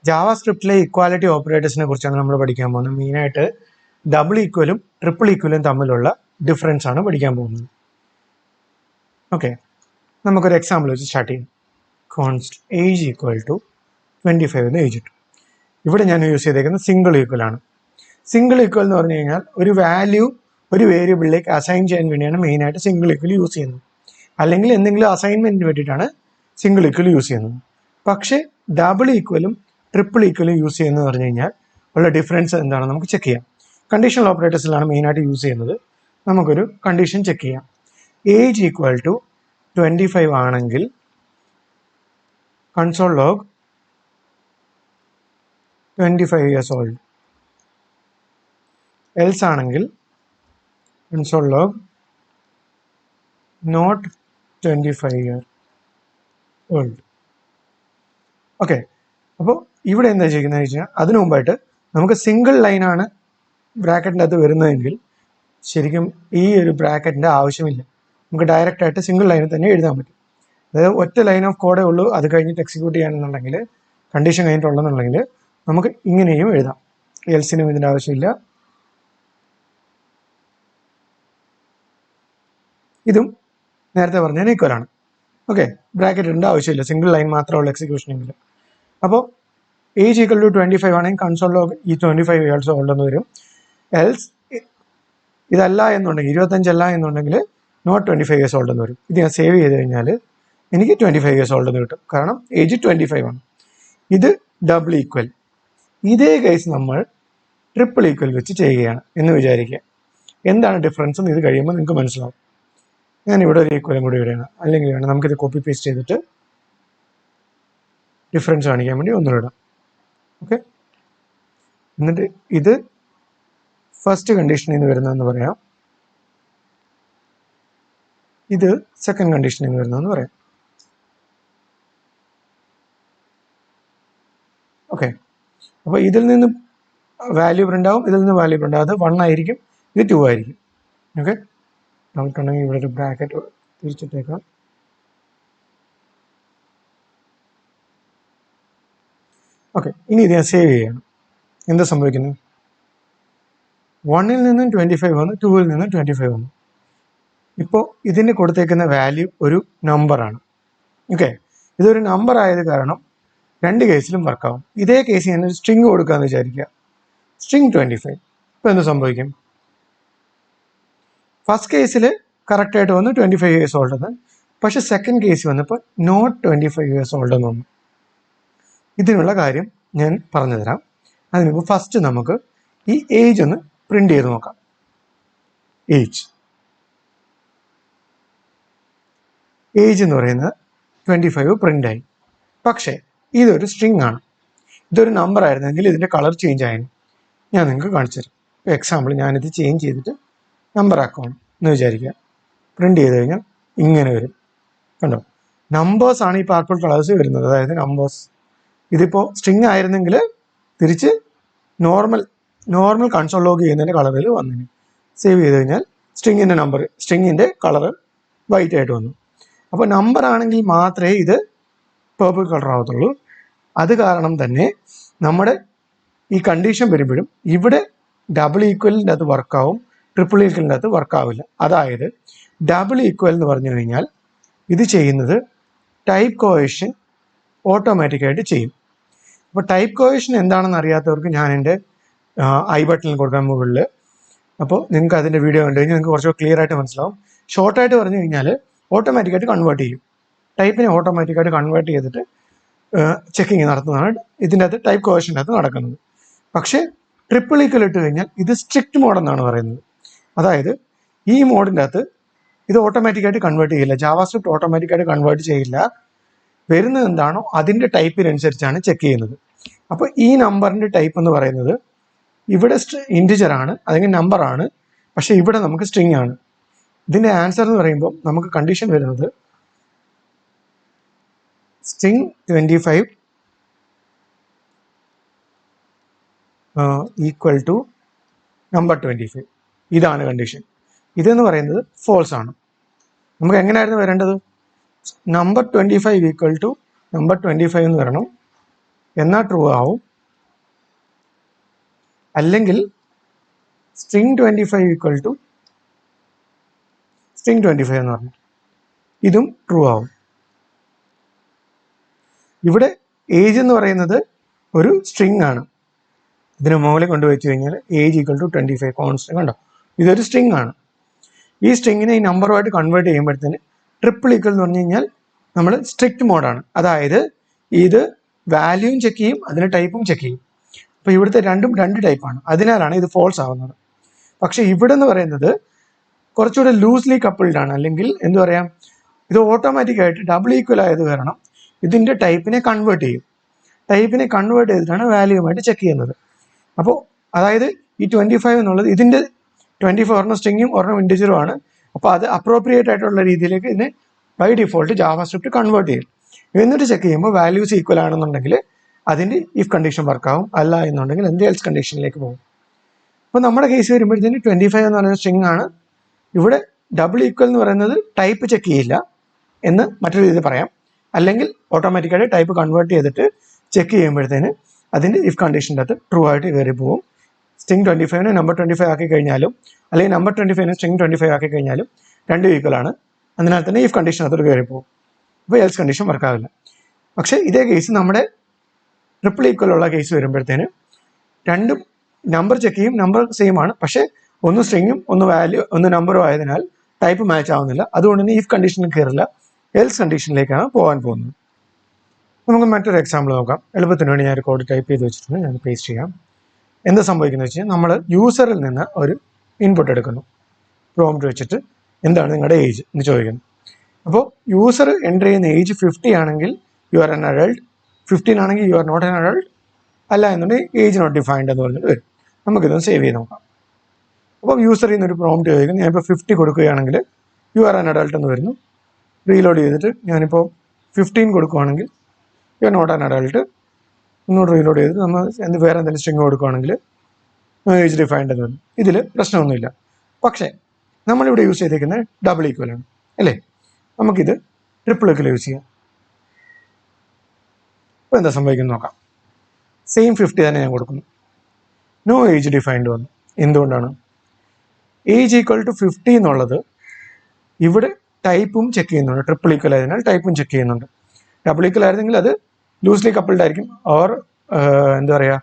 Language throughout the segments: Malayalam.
ജാവാസ്ക്രിപ്റ്റിലെ ഇക്വാലിറ്റി ഓപ്പറേറ്റേഴ്സിനെ കുറിച്ചാണ് നമ്മൾ പഠിക്കാൻ പോകുന്നത്. മെയിനായിട്ട് ഡബിൾ ഈക്വലും ട്രിപ്പിൾ ഈക്വലും തമ്മിലുള്ള ഡിഫറൻസ് ആണ് പഠിക്കാൻ പോകുന്നത്. ഓക്കെ, നമുക്കൊരു എക്സാമ്പിൾ വെച്ച് സ്റ്റാർട്ട് ചെയ്യാം. കോൺസ്റ്റ് ഏജ് ഈക്വൽ ടു 25 എന്ന് ഏജ് ഇട്ടു. ഇവിടെ ഞാൻ യൂസ് ചെയ്തേക്കുന്നത് സിംഗിൾ ഈക്വൽ ആണ്. സിംഗിൾ ഈക്വൽ എന്ന് പറഞ്ഞു കഴിഞ്ഞാൽ ഒരു വാല്യൂ ഒരു വേരിയബിളിലേക്ക് അസൈൻ ചെയ്യാൻ വേണ്ടിയാണ് മെയിനായിട്ട് സിംഗിൾ ഈക്വൽ യൂസ് ചെയ്യുന്നത്. അല്ലെങ്കിൽ എന്തെങ്കിലും അസൈൻമെന്റിന് വേണ്ടിയിട്ടാണ് സിംഗിൾ ഈക്വൽ യൂസ് ചെയ്യുന്നത്. പക്ഷേ ഡബിൾ ഈക്വലും ട്രിപ്പിൾ ഈക്വലും യൂസ് ചെയ്യുന്നത് പറഞ്ഞു കഴിഞ്ഞാൽ ഉള്ള ഡിഫറൻസ് എന്താണെന്ന് നമുക്ക് ചെക്ക് ചെയ്യാം. കണ്ടീഷണൽ ഓപ്പറേറ്റേഴ്സിലാണ് മെയിനായിട്ട് യൂസ് ചെയ്യുന്നത്. നമുക്കൊരു കണ്ടീഷൻ ചെക്ക് ചെയ്യാം. ഏജ് ഈക്വൽ ടു 25 ആണെങ്കിൽ console log 25 years old. Else ആണെങ്കിൽ console log not 25 year old. Okay, അപ്പോൾ ഇവിടെ എന്താ ചെയ്യുന്നത് വെച്ചാൽ അതിനു മുമ്പായിട്ട് നമുക്ക് സിംഗിൾ ലൈനാണ് ബ്രാക്കറ്റിൻ്റെ അകത്ത് വരുന്നതെങ്കിൽ ശരിക്കും ഈ ഒരു ബ്രാക്കറ്റിൻ്റെ ആവശ്യമില്ല. നമുക്ക് ഡയറക്റ്റ് ആയിട്ട് സിംഗിൾ ലൈനിൽ തന്നെ എഴുതാൻ പറ്റും. അതായത് ഒറ്റ ലൈൻ ഓഫ് കോഡേ ഉള്ളൂ, അത് കഴിഞ്ഞിട്ട് എക്സിക്യൂട്ട് ചെയ്യാനെന്നുണ്ടെങ്കിൽ കണ്ടീഷൻ കഴിഞ്ഞിട്ടുള്ളതെന്നുണ്ടെങ്കിൽ നമുക്ക് ഇങ്ങനെയും എഴുതാം. എൽസിനും ഇതിൻ്റെ ആവശ്യമില്ല. ഇതും നേരത്തെ പറഞ്ഞതിന് ഈക്വൽ ആണ്. ഓക്കെ, ബ്രാക്കറ്റ് ഇടേണ്ട ആവശ്യമില്ല, സിംഗിൾ ലൈൻ മാത്രമുള്ള എക്സിക്യൂഷൻ എങ്കിൽ. അപ്പോൾ ഏജ് ഈക്വൽ ടു 25 ആണെങ്കിൽ കൺസോൾ ലോഗ് ഈ 25 ഇയേഴ്സ് ഓൾഡ് എന്ന് വരും. എൽസ് ഇതല്ല എന്നുണ്ടെങ്കിൽ 25 അല്ല എന്നുണ്ടെങ്കിൽ നോട്ട് 25 ഇയേഴ്സ് ഓൾഡ് എന്ന് വരും. ഇത് ഞാൻ സേവ് ചെയ്ത് കഴിഞ്ഞാൽ എനിക്ക് 25 ഇയേഴ്സ് ഓൾഡ് എന്ന് കിട്ടും, കാരണം ഏജ് 25 ആണ്. ഇത് ഡബിൾ ഈക്വൽ. ഇതേ കേസ് നമ്മൾ ട്രിപ്പിൾ ഈക്വൽ വെച്ച് ചെയ്യുകയാണ് എന്ന് വിചാരിക്കുക. എന്താണ് ഡിഫറൻസ് എന്ന് ഇത് കഴിയുമ്പോൾ നിങ്ങൾക്ക് മനസ്സിലാവും. ഞാനിവിടെ ഒരു ഈക്വലും കൂടി ഇടുകയാണ്, അല്ലെങ്കിൽ വേണം നമുക്കിത് കോപ്പി പേസ്റ്റ് ചെയ്തിട്ട് ഡിഫറൻസ് കാണിക്കാൻ വേണ്ടി ഒന്നും ഇടാം. ഓക്കെ, എന്നിട്ട് ഇത് ഫസ്റ്റ് കണ്ടീഷനിൽ നിന്ന് വരുന്നതെന്ന് പറയാം, ഇത് സെക്കൻഡ് കണ്ടീഷനിൽ നിന്ന് വരുന്നതെന്ന് പറയാം. ഓക്കെ, അപ്പോൾ ഇതിൽ നിന്ന് വാല്യൂ പ്രിന്റ് ആവും, ഇതിൽ നിന്ന് വാല്യൂ പ്രിന്റ് ആവും. അത് 1 ആയിരിക്കും, ഇത് 2 ആയിരിക്കും. ഓക്കെ, നമുക്കുണ്ടെങ്കിൽ ഇവിടെ ഒരു ബ്രാക്കറ്റ് തിരിച്ചിട്ടേക്കാം. ഓക്കെ, ഇനി ഇത് ഞാൻ സേവ് ചെയ്യണം. എന്താ സംഭവിക്കുന്നത്? 1ൽ നിന്നും 25 വന്നു, 2ൽ നിന്നും 25 വന്നു. ഇപ്പോൾ ഇതിന് കൊടുത്തേക്കുന്ന വാല്യൂ ഒരു നമ്പറാണ്. ഓക്കെ, ഇതൊരു നമ്പർ ആയത് കാരണം രണ്ട് കേസിലും വർക്കാവും. ഇതേ കേസ് ഞാൻ ഒരു സ്ട്രിങ് കൊടുക്കാമെന്ന് വിചാരിക്കുക, സ്ട്രിങ് 25. ഇപ്പോൾ എന്ത് സംഭവിക്കും? ഫസ്റ്റ് കേസിൽ കറക്റ്റായിട്ട് വന്നു 25 ഇയേഴ്സ് ഓൾഡ് എന്ന്. പക്ഷെ സെക്കൻഡ് കേസ് വന്നപ്പോൾ നോട്ട് 25 ഇയേഴ്സ് ഓൾഡ് എന്ന് വന്നു. ഇതിനുള്ള കാര്യം ഞാൻ പറഞ്ഞു തരാം. അതിന് മുമ്പ് ഫസ്റ്റ് നമുക്ക് ഈ ഏജ് ഒന്ന് പ്രിന്റ് ചെയ്ത് നോക്കാം. ഏജ് എന്ന് പറയുന്നത് 25 പ്രിന്റ് ആയി. പക്ഷേ ഇതൊരു സ്ട്രിങ് ആണ്. ഇതൊരു നമ്പർ ആയിരുന്നെങ്കിൽ ഇതിൻ്റെ കളർ ചേഞ്ച് ആയിരുന്നു. ഞാൻ നിങ്ങൾക്ക് കാണിച്ചു തരാം. എക്സാമ്പിൾ ഞാനിത് ചേഞ്ച് ചെയ്തിട്ട് നമ്പർ ആക്കണം എന്ന് വിചാരിക്കുക. പ്രിന്റ് ചെയ്ത് കഴിഞ്ഞാൽ ഇങ്ങനെ വരും. കണ്ടോ, നമ്പേഴ്സ് ആണ് ഈ പർപ്പിൾ കളേഴ്സ് വരുന്നത്, അതായത് നമ്പേഴ്സ്. ഇതിപ്പോൾ സ്ട്രിങ് ആയിരുന്നെങ്കിൽ തിരിച്ച് നോർമൽ കൺസോൾ ലോഗ് ചെയ്യുന്നതിൻ്റെ കളറിൽ വന്നിന്. സേവ് ചെയ്ത് കഴിഞ്ഞാൽ സ്ട്രിങ്ങിൻ്റെ കളർ വൈറ്റ് ആയിട്ട് വന്നു. അപ്പോൾ നമ്പർ ആണെങ്കിൽ മാത്രമേ ഇത് പേർപ്പിൾ കളർ ആവത്തുള്ളൂ. അത് കാരണം തന്നെ നമ്മുടെ ഈ കണ്ടീഷൻ വരുമ്പോഴും ഇവിടെ ഡബിൾ ഈക്വലിൻ്റെ അകത്ത് വർക്കാവും, ട്രിപ്പിൾ ഈക്വലിൻ്റെ അകത്ത് വർക്കാവില്ല. അതായത് ഡബിൾ ഈക്വൽ എന്ന് പറഞ്ഞു കഴിഞ്ഞാൽ ഇത് ചെയ്യുന്നത് ടൈപ്പ് കോയേഷൻ ഓട്ടോമാറ്റിക്കായിട്ട് ചെയ്യും. അപ്പോൾ ടൈപ്പ് കോയേഷൻ എന്താണെന്ന് അറിയാത്തവർക്ക് ഞാൻ എൻ്റെ ഐ ബട്ടണിൽ കൊടുക്കാൻ മുകളിൽ. അപ്പോൾ നിങ്ങൾക്ക് അതിൻ്റെ വീഡിയോ കണ്ടു കഴിഞ്ഞാൽ നിങ്ങൾക്ക് കുറച്ച് ക്ലിയർ ആയിട്ട് മനസ്സിലാവും. ഷോർട്ടായിട്ട് പറഞ്ഞു കഴിഞ്ഞാൽ ഓട്ടോമാറ്റിക്കായിട്ട് കൺവേർട്ട് ചെയ്യും. ടൈപ്പിനെ ഓട്ടോമാറ്റിക്കായിട്ട് കൺവേർട്ട് ചെയ്തിട്ട് ചെക്കിങ് നടത്തുന്നതാണ് ഇതിൻ്റെ അകത്ത് ടൈപ്പ് കോയേഷൻ്റെ അകത്ത് നടക്കുന്നത്. പക്ഷേ ട്രിപ്പിൾ ഈക്വൽ ഇട്ട് കഴിഞ്ഞാൽ ഇത് സ്ട്രിക്റ്റ് മോഡ് എന്നാണ് പറയുന്നത്. അതായത് ഈ മോഡിൻ്റെ അകത്ത് ഇത് ഓട്ടോമാറ്റിക്കായിട്ട് കൺവേർട്ട് ചെയ്യില്ല, ജാവാസ്ക്രിപ്റ്റ് ഓട്ടോമാറ്റിക്കായിട്ട് കൺവേർട്ട് ചെയ്യില്ല. വരുന്നത് എന്താണോ അതിൻ്റെ ടൈപ്പിനനുസരിച്ചാണ് ചെക്ക് ചെയ്യുന്നത്. അപ്പോൾ ഈ നമ്പറിൻ്റെ ടൈപ്പ് എന്ന് പറയുന്നത് ഇവിടെ ഇൻറ്റിജർ ആണ്, അല്ലെങ്കിൽ നമ്പർ ആണ്. പക്ഷേ ഇവിടെ നമുക്ക് സ്ട്രിങ് ആണ്. ഇതിൻ്റെ ആൻസർ എന്ന് പറയുമ്പോൾ നമുക്ക് കണ്ടീഷൻ വരുന്നത് സ്ട്രിങ് 25 ഈക്വൽ ടു നമ്പർ 25. ഇതാണ് കണ്ടീഷൻ. ഇതെന്ന് പറയുന്നത് ഫോൾസ് ആണ്. നമുക്ക് എങ്ങനെയായിരുന്നു വരേണ്ടത്? നമ്പർ 25 ഈക്വൽ ടു നമ്പർ 25 എന്ന് വരണം. എന്നാൽ ട്രൂ ആവും. അല്ലെങ്കിൽ string 25 ഈക്വൽ ടു string 25 എന്ന് പറഞ്ഞു, ഇതും ട്രൂ ആവും. ഇവിടെ ഏജ് എന്ന് പറയുന്നത് ഒരു സ്ട്രിങ് ആണ്. ഇതിന് മുകളിൽ കൊണ്ടുവച്ച് കഴിഞ്ഞാൽ ഏജ് ഈക്വൽ ടു 25 കോൺസ്റ്റന്റ് കണ്ടോ, ഇതൊരു സ്ട്രിങ് ആണ്. ഈ സ്ട്രിങ്ങിനെ ഈ നമ്പറുമായിട്ട് കൺവേർട്ട് ചെയ്യുമ്പോഴത്തേന് ട്രിപ്പിൾ ഈക്വൽ എന്ന് പറഞ്ഞു കഴിഞ്ഞാൽ നമ്മൾ സ്ട്രിക്റ്റ് മോഡാണ്. അതായത് ഇത് വാല്യൂവും ചെക്ക് ചെയ്യും, അതിന് ടൈപ്പും ചെക്ക് ചെയ്യും. അപ്പോൾ ഇവിടുത്തെ രണ്ടും രണ്ട് ടൈപ്പാണ്, അതിനാലാണ് ഇത് ഫോൾസ് ആവുന്നത്. പക്ഷേ ഇവിടെ എന്ന് പറയുന്നത് കുറച്ചുകൂടെ ലൂസ്ലി കപ്പിൾഡ് ആണ്. അല്ലെങ്കിൽ എന്ത് പറയാം, ഇത് ഓട്ടോമാറ്റിക്കായിട്ട് ഡബിൾ ഈക്വൽ ആയത് കാരണം ഇതിൻ്റെ ടൈപ്പിനെ കൺവേർട്ട് ചെയ്യും. ടൈപ്പിനെ കൺവേർട്ട് ചെയ്തിട്ടാണ് വാല്യൂമായിട്ട് ചെക്ക് ചെയ്യുന്നത്. അപ്പോൾ അതായത് ഈ 25 എന്നുള്ളത് ഇതിൻ്റെ 24 ഒരെണ്ണം സ്ട്രിങ്ങും ഒരെണ്ണം ഇൻഡിജറും ആണ്. അപ്പോൾ അത് അപ്രോപ്രിയേറ്റ് ആയിട്ടുള്ള രീതിയിലേക്ക് ഇതിനെ ബൈ ഡിഫോൾട്ട് ജാവാസ്ക്രിപ്റ്റ് കൺവേർട്ട് ചെയ്യും. എന്നിട്ട് ചെക്ക് ചെയ്യുമ്പോൾ വാല്യൂസ് ഈക്വൽ ആണെന്നുണ്ടെങ്കിൽ അതിൻ്റെ ഇഫ് കണ്ടീഷൻ വർക്കാവും, അല്ല എന്നുണ്ടെങ്കിൽ എന്ത് എൽസ് കണ്ടീഷനിലേക്ക് പോകും. അപ്പോൾ നമ്മുടെ കേസ് വരുമ്പോഴത്തേന് 25 എന്ന് പറയുന്ന സ്ട്രിങ് ആണ്. ഇവിടെ ഡബിൾ ഈക്വൽ എന്ന് പറയുന്നത് ടൈപ്പ് ചെക്ക് ചെയ്യില്ല എന്ന് മറ്റൊരു രീതിയിൽ പറയാം. അല്ലെങ്കിൽ ഓട്ടോമാറ്റിക്കായിട്ട് ടൈപ്പ് കൺവേർട്ട് ചെയ്തിട്ട് ചെക്ക് ചെയ്യുമ്പോഴത്തേന് അതിൻ്റെ ഇഫ് കണ്ടീഷൻ്റെ അകത്ത് ട്രൂ ആയിട്ട് കയറി പോകും. സ്ട്രിങ് 25 നമ്പർ 25 ആക്കി കഴിഞ്ഞാലും അല്ലെങ്കിൽ നമ്പർ 25 സ്ട്രിങ് 25 ആക്കി കഴിഞ്ഞാലും രണ്ടും ഈക്വൽ ആണ്. അതിനാൽ തന്നെ ഇഫ് കണ്ടീഷൻ അകത്തോട്ട് കയറി പോകും. അപ്പോൾ എൽസ് കണ്ടീഷൻ വർക്കാവില്ല. പക്ഷേ ഇതേ കേസ് നമ്മുടെ ട്രിപ്പിൾ ഈക്വൽ ഉള്ള കേസ് വരുമ്പോഴത്തേന് രണ്ടും നമ്പർ ചെക്ക് ചെയ്യും, നമ്പർ സെയിം ആണ്, പക്ഷേ ഒന്ന് സ്ട്രിങ്ങും ഒന്ന് വാല്യൂ ഒന്ന് നമ്പറും ആയതിനാൽ ടൈപ്പ് മാച്ച് ആവുന്നില്ല. അതുകൊണ്ട് തന്നെ ഇഫ് കണ്ടീഷനിൽ കയറില്ല, എൽസ് കണ്ടീഷനിലേക്കാണ് പോകാൻ പോകുന്നത്. നമുക്ക് മറ്റൊരു എക്സാമ്പിൾ നോക്കാം. എളുപ്പത്തിന് വേണ്ടി ഞാൻ ഒരു കോഡ് ടൈപ്പ് ചെയ്ത് വെച്ചിട്ടുണ്ട്, ഞാൻ പേസ്റ്റ് ചെയ്യാം. എന്ത് സംഭവിക്കുന്നത് വെച്ച് കഴിഞ്ഞാൽ നമ്മൾ യൂസറിൽ നിന്ന് ഒരു ഇൻപുട്ട് എടുക്കുന്നു. പ്രോംപ്റ്റ് വെച്ചിട്ട് എന്താണ് നിങ്ങളുടെ ഏജ് എന്ന് ചോദിക്കുന്നു. അപ്പോൾ യൂസർ എൻ്റർ ചെയ്യുന്ന ഏജ് 50 ആണെങ്കിൽ യു ആർ എൻ അഡൾട്ട്, 15 ആണെങ്കിൽ you are not an adult, അല്ല എന്നുണ്ടെങ്കിൽ ഏജ് നോട്ട് ഡിഫൈൻഡ് എന്ന് പറഞ്ഞിട്ട് വരും. നമുക്കിതൊന്ന് സേവ് ചെയ്ത് നോക്കാം. അപ്പോൾ യൂസറിൽ നിന്നൊരു പ്രോംപ്റ്റ് ചോദിക്കുന്നു. ഞാനിപ്പോൾ 50 കൊടുക്കുകയാണെങ്കിൽ യു ആർ എൻ അഡൾട്ട് എന്ന് വരുന്നു. റീലോഡ് ചെയ്തിട്ട് ഞാനിപ്പോൾ 15 കൊടുക്കുകയാണെങ്കിൽ you are not an adult. ഒന്നുകൂടെ റീലോഡ് ചെയ്തിട്ട് നമ്മൾ വേറെ എന്തെങ്കിലും സ്ട്രിങ് കൊടുക്കുകയാണെങ്കിൽ ഏജ് ഡിഫൈൻഡ് എന്ന് വരും. ഇതിൽ പ്രശ്നമൊന്നുമില്ല. പക്ഷേ നമ്മളിവിടെ യൂസ് ചെയ്തേക്കുന്നത് ഡബിൾ ഈക്വലാണ് അല്ലേ. നമുക്കിത് ട്രിപ്പിൾ ഈക്വൽ യൂസ് ചെയ്യാം. അപ്പോൾ എന്താ സംഭവിക്കുന്നത് നോക്കാം. സെയിം 50 തന്നെ ഞാൻ കൊടുക്കുന്നു. നോ ഏജ് ഡിഫൈൻഡ് വന്നു. എന്തുകൊണ്ടാണ്? ഏജ് ഈക്വൽ ടു 50 എന്നുള്ളത് ഇവിടെ ടൈപ്പും ചെക്ക് ചെയ്യുന്നുണ്ട്. ട്രിപ്പിൾ ഈക്വൽ ആയതിനാൽ ടൈപ്പും ചെക്ക് ചെയ്യുന്നുണ്ട്. ഡബിൾ ഈക്വൽ ആയിരുന്നെങ്കിൽ അത് ലൂസ്ലി കപ്പിൾഡ് ആയിരിക്കും, ഓർ എന്താ പറയുക,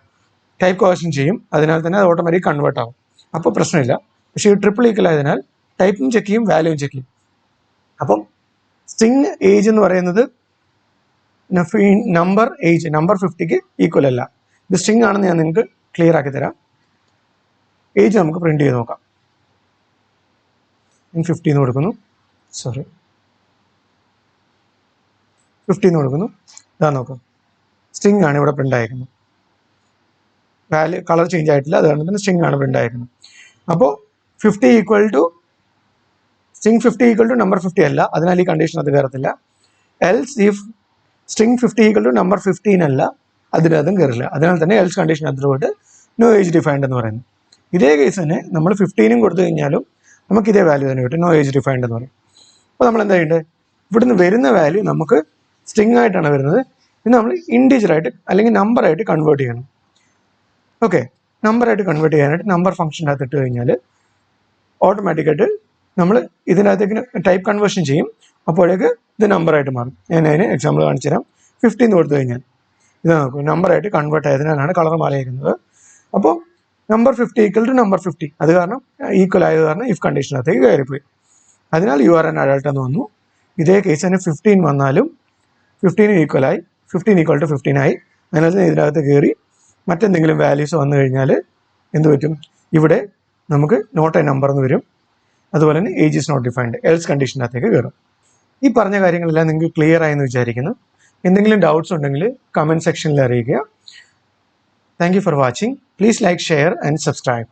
ടൈപ്പ് കോവേർഷൻ ചെയ്യും. അതിനാൽ തന്നെ അത് ഓട്ടോമാറ്റിക് കൺവേർട്ട് ആവും. അപ്പോൾ പ്രശ്നമില്ല. പക്ഷേ ഈ ട്രിപ്പിൾ ഈക്വൽ ആയതിനാൽ ടൈപ്പും ചെക്ക് ചെയ്യും, വാല്യൂവും ചെക്ക് ചെയ്യും. അപ്പം സ്ട്രിങ് ഏജ് എന്ന് പറയുന്നത് നമ്പർ ഏജ് നമ്പർ 50ക്ക് ഈക്വൽ അല്ല. ഇത് സ്ട്രിങ് ആണെന്ന് ഞാൻ നിങ്ങൾക്ക് ക്ലിയർ ആക്കി തരാം. ഏജ് നമുക്ക് പ്രിന്റ് ചെയ്ത് നോക്കാം. ഞാൻ 50 എന്ന് കൊടുക്കുന്നു. 50 എന്ന് കൊടുക്കുന്നു. ഇതാ നോക്കാം, സ്ട്രിങ് ആണ് ഇവിടെ പ്രിന്റ് ആയിരിക്കുന്നത്. വാല്യൂ കളർ ചേഞ്ച് ആയിട്ടില്ല, അതുകൊണ്ട് തന്നെ സ്ട്രിങ് ആണ് പ്രിന്റ് ആയിരിക്കുന്നത്. അപ്പോൾ 50 equal to string 50 equal to number 50 അല്ല, അതിനാൽ ഈ കണ്ടീഷൻ അത് കയറത്തില്ല. Else if string 50 equal to number 15 അല്ല, അതിനകത്തും കയറില്ല. അതിനാൽ തന്നെ എൽസ് കണ്ടീഷൻ അതിലോട്ട് നോ ഏജ് ഡിഫൈൻഡ് എന്ന് പറയുന്നു. ഇതേ കേസ് തന്നെ നമ്മൾ 15 കൊടുത്തു കഴിഞ്ഞാലും നമുക്ക് ഇതേ വാല്യൂ തന്നെ കിട്ടും, നോ ഏജ് ഡിഫൈൻഡ് എന്ന് പറയും. അപ്പോൾ നമ്മൾ എന്താ ചെയ്യേണ്ടത്? ഇവിടുന്ന് വരുന്ന വാല്യൂ നമുക്ക് സ്ട്രിങ് ആയിട്ടാണ് വരുന്നത്. ഇത് നമ്മൾ ഇൻഡിജറായിട്ട് അല്ലെങ്കിൽ നമ്പറായിട്ട് കൺവേർട്ട് ചെയ്യണം. ഓക്കെ, നമ്പറായിട്ട് കൺവേർട്ട് ചെയ്യാനായിട്ട് നമ്പർ ഫംഗ്ഷൻ്റെ അകത്ത് ഇട്ട് കഴിഞ്ഞാൽ ഓട്ടോമാറ്റിക്കായിട്ട് നമ്മൾ ഇതിനകത്തേക്ക് ടൈപ്പ് കൺവേർഷൻ ചെയ്യും. അപ്പോഴേക്ക് ഇത് നമ്പറായിട്ട് മാറും. ഞാൻ അതിന് എക്സാമ്പിൾ കാണിച്ചു തരാം. 15 കൊടുത്തു കഴിഞ്ഞാൽ ഇത് നോക്കും, നമ്പറായിട്ട് കൺവേർട്ട് ആയതിനാലാണ് കളർ മാറിയിരിക്കുന്നത്. അപ്പോൾ നമ്പർ 50 ഈക്വൽ ടു നമ്പർ 50, അത് കാരണം ഈക്വൽ ആയത് കാരണം ഇഫ് കണ്ടീഷനകത്തേക്ക് കയറിപ്പോയി. അതിനാൽ യു ആർ എൻ അഡൾട്ട് എന്ന് വന്നു. ഇതേ കേസ് തന്നെ 15 വന്നാലും 15 ഈക്വലായി, 15 ഈക്വൽ ടു 15 ആയി. അതിനകത്ത് ഇതിനകത്ത് കയറി മറ്റെന്തെങ്കിലും വാല്യൂസ് വന്നു കഴിഞ്ഞാൽ എന്ത് പറ്റും? ഇവിടെ നമുക്ക് നോട്ട് എ നമ്പർ എന്ന് വരും. അതുപോലെ തന്നെ age is not defined, else കണ്ടീഷനകത്തേക്ക് കയറും. ഈ പറഞ്ഞ കാര്യങ്ങളെല്ലാം നിങ്ങൾക്ക് ക്ലിയർ ആയെന്ന് വിചാരിക്കുന്നു. എന്തെങ്കിലും ഡൗട്ട്സ് ഉണ്ടെങ്കിൽ കമൻറ്റ് സെക്ഷനിൽ അറിയിക്കുക. Thank you for watching. Please like, share and subscribe.